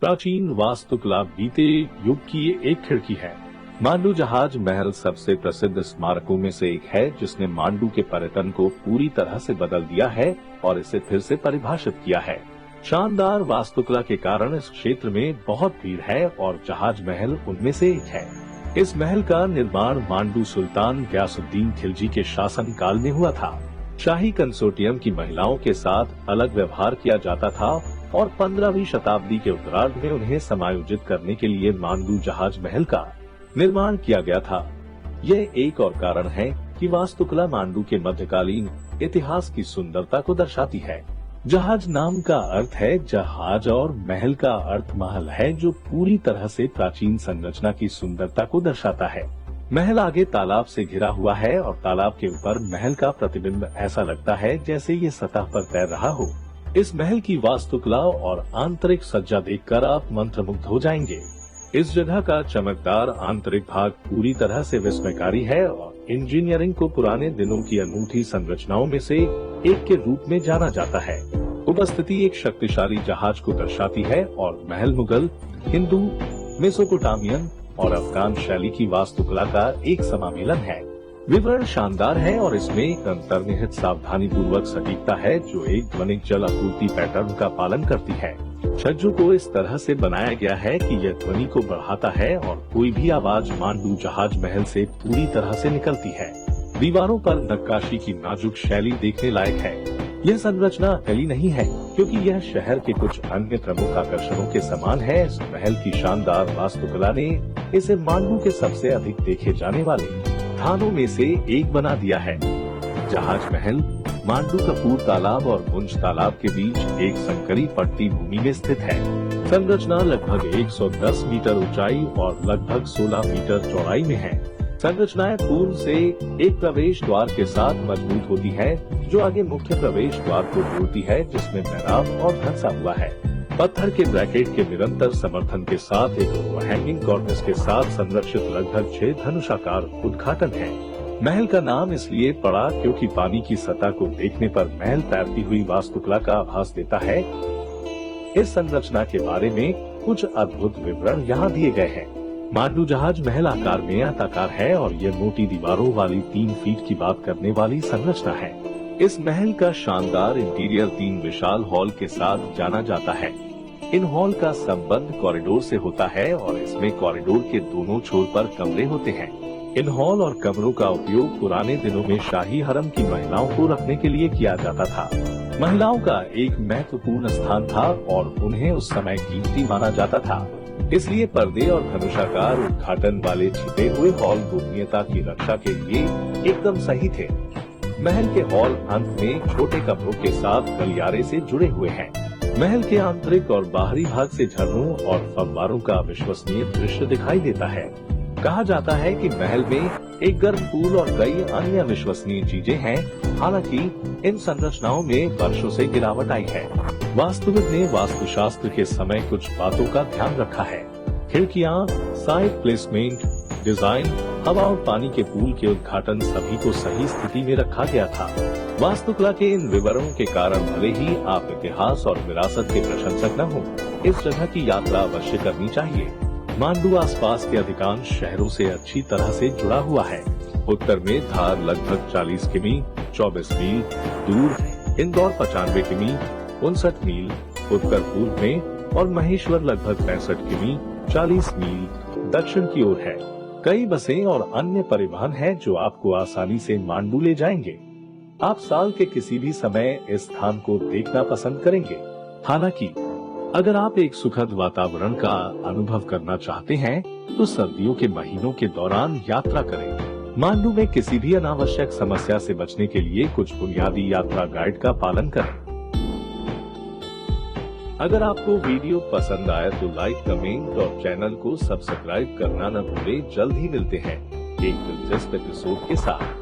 प्राचीन वास्तुकला बीते युग की एक खिड़की है। मांडू जहाज महल सबसे प्रसिद्ध स्मारकों में से एक है, जिसने मांडू के पर्यटन को पूरी तरह से बदल दिया है और इसे फिर से परिभाषित किया है। शानदार वास्तुकला के कारण इस क्षेत्र में बहुत भीड़ है और जहाज महल उनमें से एक है। इस महल का निर्माण मांडू सुल्तान गयासुद्दीन खिलजी के शासन काल में हुआ था। शाही कंसोर्टियम की महिलाओं के साथ अलग व्यवहार किया जाता था और 15वीं शताब्दी के उत्तरार्ध में उन्हें समायोजित करने के लिए मांडू जहाज महल का निर्माण किया गया था। यह एक और कारण है कि वास्तुकला मांडू के मध्यकालीन इतिहास की सुंदरता को दर्शाती है। जहाज नाम का अर्थ है जहाज और महल का अर्थ महल है, जो पूरी तरह से प्राचीन संरचना की सुंदरता को दर्शाता है। महल आगे तालाब से घिरा हुआ है और तालाब के ऊपर महल का प्रतिबिंब ऐसा लगता है जैसे ये सतह पर तैर रहा हो। इस महल की वास्तुकला और आंतरिक सज्जा देखकर आप मंत्रमुग्ध हो जाएंगे। इस जगह का चमकदार आंतरिक भाग पूरी तरह से विस्मयकारी है और इंजीनियरिंग को पुराने दिनों की अनूठी संरचनाओं में से एक के रूप में जाना जाता है। उपस्थिति एक शक्तिशाली जहाज को दर्शाती है और महल मुगल, हिंदू, मेसोपोटामियन और अफगान शैली की वास्तुकला का एक समामेलन है। विवरण शानदार है और इसमें एक अंतर्निहित सावधानी पूर्वक सटीकता है, जो एक ध्वनिक जल आपूर्ति पैटर्न का पालन करती है। छज्जों को इस तरह से बनाया गया है कि यह ध्वनि को बढ़ाता है और कोई भी आवाज मांडू जहाज महल से पूरी तरह से निकलती है। दीवारों पर नक्काशी की नाजुक शैली देखने लायक है। यह संरचना अकेली नहीं है, क्योंकि यह शहर के कुछ अन्य प्रमुख आकर्षणों के समान है। इस महल की शानदार वास्तुकला ने इसे मांडू के सबसे अधिक देखे जाने वाले स्थानों में से एक बना दिया है। जहाज महल मांडू कपूर तालाब और मुंज तालाब के बीच एक संकरी पट्टी भूमि में स्थित है। संरचना लगभग 110 मीटर ऊंचाई और लगभग 16 मीटर चौड़ाई में है। संरचनाएं पूर्व से एक प्रवेश द्वार के साथ मजबूत होती है, जो आगे मुख्य प्रवेश द्वार को जोड़ती है, जिसमें मेहराब और धंसा हुआ है। पत्थर के ब्रैकेट के निरंतर समर्थन के साथ एक हैंगिंग कॉर्निस के साथ संरक्षित लगभग 6 धनुषाकार उद्घाटन है। महल का नाम इसलिए पड़ा क्योंकि पानी की सतह को देखने पर महल तैरती हुई वास्तुकला का आभास देता है। इस संरचना के बारे में कुछ अद्भुत विवरण यहाँ दिए गए हैं। मांडू जहाज महल आकार में आयताकार है और यह मोटी दीवारों वाली 3 फीट की बात करने वाली संरचना है। इस महल का शानदार इंटीरियर 3 विशाल हॉल के साथ जाना जाता है। इन हॉल का संबंध कॉरिडोर से होता है और इसमें कॉरिडोर के दोनों छोर पर कमरे होते हैं। इन हॉल और कमरों का उपयोग पुराने दिनों में शाही हरम की महिलाओं को रखने के लिए किया जाता था। महिलाओं का एक महत्वपूर्ण स्थान था और उन्हें उस समय कीमती माना जाता था। इसलिए पर्दे और धनुषाकार उद्घाटन वाले छिपे हुए हॉल गोपनीयता की रक्षा के लिए एकदम सही थे। महल के हॉल अंत में छोटे कमरों के साथ गलियारे से जुड़े हुए हैं। महल के आंतरिक और बाहरी भाग से झरनों और फव्वारों का अविश्वसनीय दृश्य दिखाई देता है। कहा जाता है कि महल में एक गर्म पूल और कई अन्य विश्वसनीय चीजें हैं। हालांकि इन संरचनाओं में वर्षों से गिरावट आई है। वास्तुविद ने वास्तुशास्त्र के समय कुछ बातों का ध्यान रखा है। खिड़कियां, साइड प्लेसमेंट, डिजाइन, हवा और पानी के पूल के उद्घाटन सभी को सही स्थिति में रखा गया था। वास्तुकला के इन विवरणों के कारण भले ही आप इतिहास और विरासत के प्रशंसक न हो, इस जगह की यात्रा अवश्य करनी चाहिए। मांडू आसपास के अधिकांश शहरों से अच्छी तरह से जुड़ा हुआ है। उत्तर में धार लगभग 40 किमी 24 मील दूर, इंदौर 95 किमी 59 मील उत्तर पूर्व में और महेश्वर लगभग 65 किमी 40 मील दक्षिण की ओर है। कई बसें और अन्य परिवहन हैं जो आपको आसानी से मांडू ले जाएंगे। आप साल के किसी भी समय इस स्थान को देखना पसंद करेंगे। हालांकि अगर आप एक सुखद वातावरण का अनुभव करना चाहते हैं तो सर्दियों के महीनों के दौरान यात्रा करें। मांडू में किसी भी अनावश्यक समस्या से बचने के लिए कुछ बुनियादी यात्रा गाइड का पालन करें। अगर आपको वीडियो पसंद आए तो लाइक, कमेंट और चैनल को सब्सक्राइब करना न भूलें। जल्द ही मिलते हैं एक दिलचस्प एपिसोड के साथ।